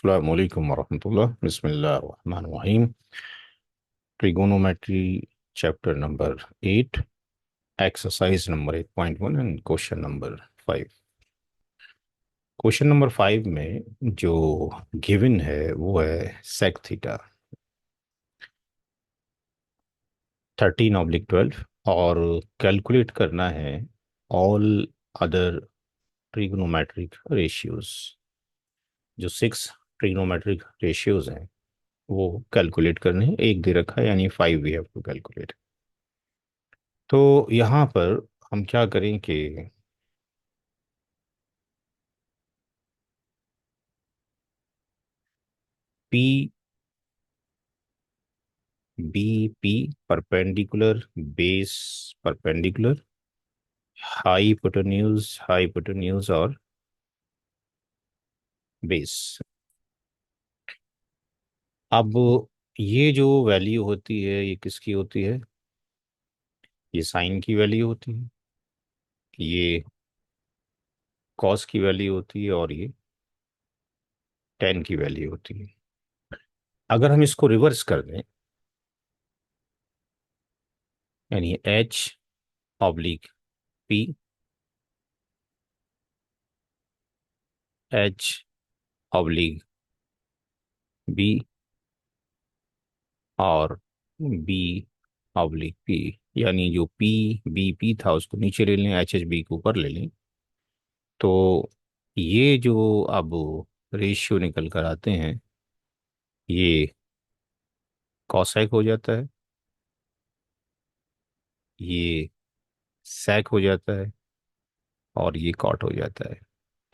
अस्सलाम वालेकुम वरहमतुल्लाह बिस्मिल्लाह रहमान रहीम। Trigonometry chapter number 8, exercise number 8.1 and question number 5। Question number 5 में जो गिवन है वो है सेक थीटा 13/12 और कैलकुलेट करना है ऑल अदर ट्रिग्नोमेट्रिक रेशियोज। जो 6 ट्रिग्नोमेट्रिक रेशियोज हैं वो कैलकुलेट करने हैं। एक दे रखा है यानी 5 वी हैव टू कैलकुलेट। तो यहाँ पर हम क्या करें कि P B P perpendicular base perpendicular hypotenuse और बेस। अब ये जो वैल्यू होती है ये किसकी होती है? ये साइन की वैल्यू होती है, ये कॉस की वैल्यू होती है और ये टेन की वैल्यू होती है। अगर हम इसको रिवर्स कर दें यानी H oblique P, H oblique B और बी ऑब्लिक पी, यानी जो पी बी पी था उसको नीचे ले लें, एच एच बी को ऊपर ले लें। तो ये जो अब रेशियो निकल कर आते हैं ये कॉसेक हो जाता है, ये सेक हो जाता है और ये कॉट हो जाता है।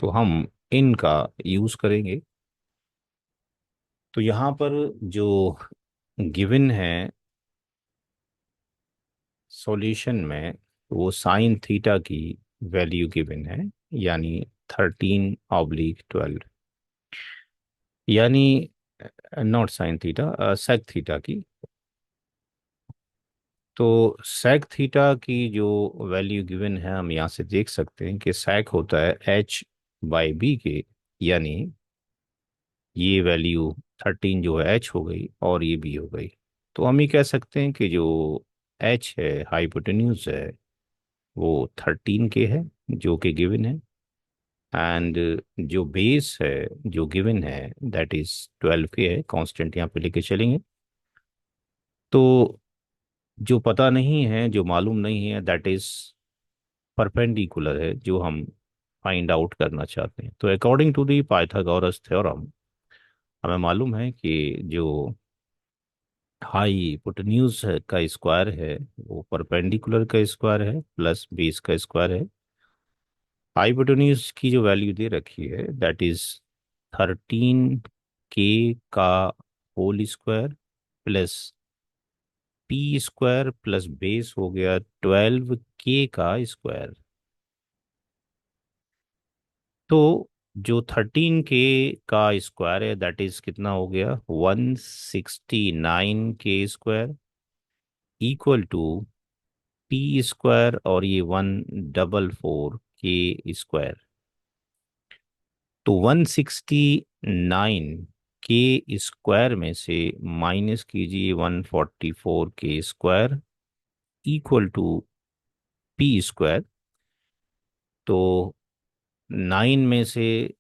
तो हम इनका यूज करेंगे। तो यहाँ पर जो गिवन है सॉल्यूशन में वो साइन थीटा की वैल्यू गिवन है, यानी 13/12, यानी not sine theta sec theta की। तो सेक थीटा की जो वैल्यू गिवन है हम यहाँ से देख सकते हैं कि सेक होता है एच बाई बी के, यानी ये वैल्यू 13 जो है एच हो गई और ये बी हो गई। तो हम ये कह सकते हैं कि जो एच है हाइपोटेन्यूज है वो 13 के है जो कि गिवन है, एंड जो बेस है जो गिवन है दैट इज 12 के है। कांस्टेंट यहाँ पे लेके चलेंगे। तो जो पता नहीं है, जो मालूम नहीं है, दैट इज परपेंडिकुलर है, जो हम फाइंड आउट करना चाहते हैं। तो according to the Pythagoras theorem हमें मालूम है कि जो हाई हिपोटेन्यूज का स्क्वायर है वो परपेंडिकुलर का स्क्वायर है प्लस बेस का स्क्वायर है। हाइपोटेन्यूज की जो वैल्यू दे रखी है दैट इज 13 के का whole square plus P square plus base हो गया 12 के का स्क्वायर। तो जो 13 के का स्क्वायर है दैट इज कितना हो गया 169 के square equal to P square और ये 144 के स्क्वायर। तो 169 के स्क्वायर में से माइनस कीजिए 144 के square equal to P square. तो 9 में से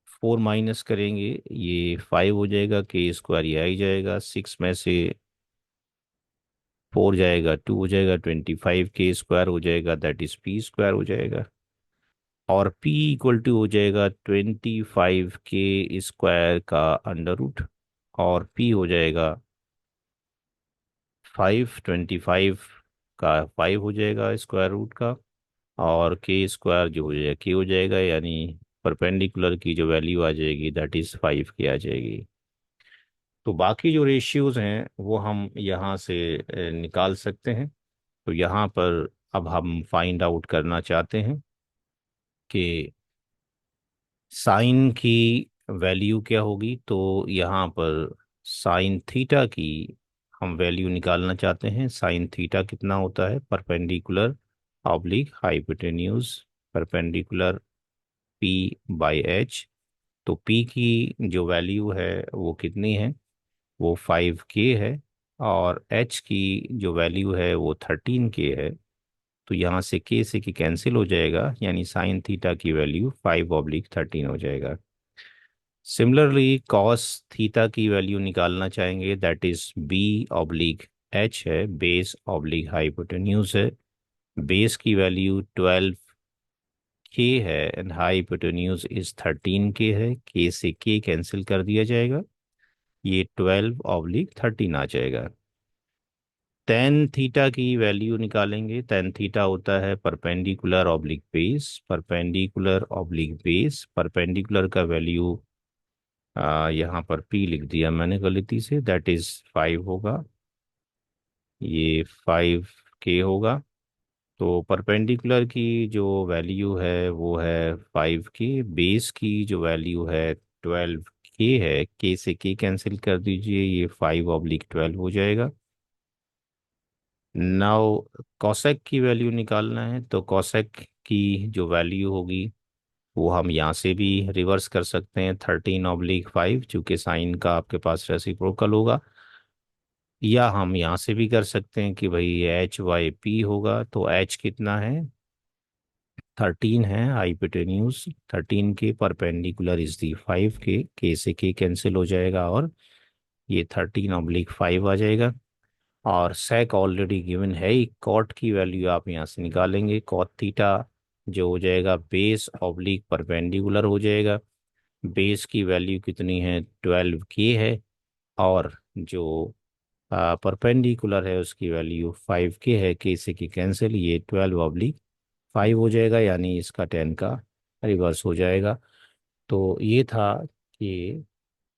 4 माइनस करेंगे ये 5 हो जाएगा, के स्क्वायर ये आ ही जाएगा। 6 में से 4 जाएगा 2 हो जाएगा, 25 के स्क्वायर हो जाएगा दैट इज पी स्क्वायर हो जाएगा। और p इक्वल टू हो जाएगा 25 के स्क्वायर का अंडर रूट और p हो जाएगा 525 का 5 हो जाएगा स्क्वायर रूट का, और के स्क्वायर जो हो जाएगा के हो जाएगा, यानी परपेंडिकुलर की जो वैल्यू आ जाएगी दैट इज 5 के आ जाएगी। तो बाकी जो रेशियोज हैं वो हम यहाँ से निकाल सकते हैं। तो यहाँ पर अब हम फाइंड आउट करना चाहते हैं कि साइन की वैल्यू क्या होगी। तो यहाँ पर साइन थीटा की हम वैल्यू निकालना चाहते हैं। साइन थीटा कितना होता है perpendicular oblique hypotenuse perpendicular P by H. तो पी की जो वैल्यू है वो कितनी है, वो 5K है, और एच की जो वैल्यू है वो 13K है। तो यहाँ से के से के कैंसिल हो जाएगा, यानी साइन थीटा की वैल्यू 5/13 हो जाएगा। सिमिलरली कॉस थीटा की वैल्यू निकालना चाहेंगे, दैट इज B/H है, बेस ऑब्लिक हाइपोटेन्यूज है। बेस की वैल्यू 12K है एंड हाइपोटेन्यूज इज 13K है। के से के कैंसिल कर दिया जाएगा, ये 12/13 आ जाएगा। टेन थीटा की वैल्यू निकालेंगे। टेन थीटा होता है perpendicular oblique base, perpendicular oblique base, perpendicular का वैल्यू यहाँ पर पी लिख दिया मैंने गलती से, दैट इज 5 होगा, ये 5K होगा। तो परपेंडिकुलर की जो वैल्यू है वो है 5K, बेस की जो वैल्यू है 12K है, के से के कैंसिल कर दीजिए, ये 5/12 हो जाएगा। नाउ कॉसेक की वैल्यू निकालना है, तो कॉसेक की जो वैल्यू होगी वो हम यहाँ से भी रिवर्स कर सकते हैं, 13/5, चूँकि साइन का आपके पास रेसिप्रोकल होगा। या हम यहाँ से भी कर सकते हैं कि भाई H/P होगा, तो H कितना है, 13 है हाइपोटेन्यूज, 13 के परपेंडिकुलर इज दी 5K से के कैंसिल हो जाएगा, और ये 13/5 आ जाएगा। और सेक ऑलरेडी गिवन है ही, कॉट की वैल्यू आप यहाँ से निकालेंगे, कॉट थीटा जो हो जाएगा बेस ऑब्लिक परपेंडिकुलर हो जाएगा। बेस की वैल्यू कितनी है, 12K है, और जो परपेंडिकुलर है उसकी वैल्यू 5K है, के से की कैंसिल, ये 12/5 हो जाएगा, यानी इसका 10 का रिवर्स हो जाएगा। तो ये था कि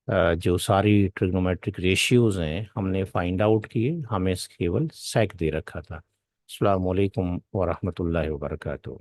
जो सारी ट्रिग्नोमेट्रिक रेशियोज हैं हमने फाइंड आउट किए, हमें केवल सेक दे रखा था। अस्सलाम वालेकुम वरहमतुल्लाहि वबरकातुहू।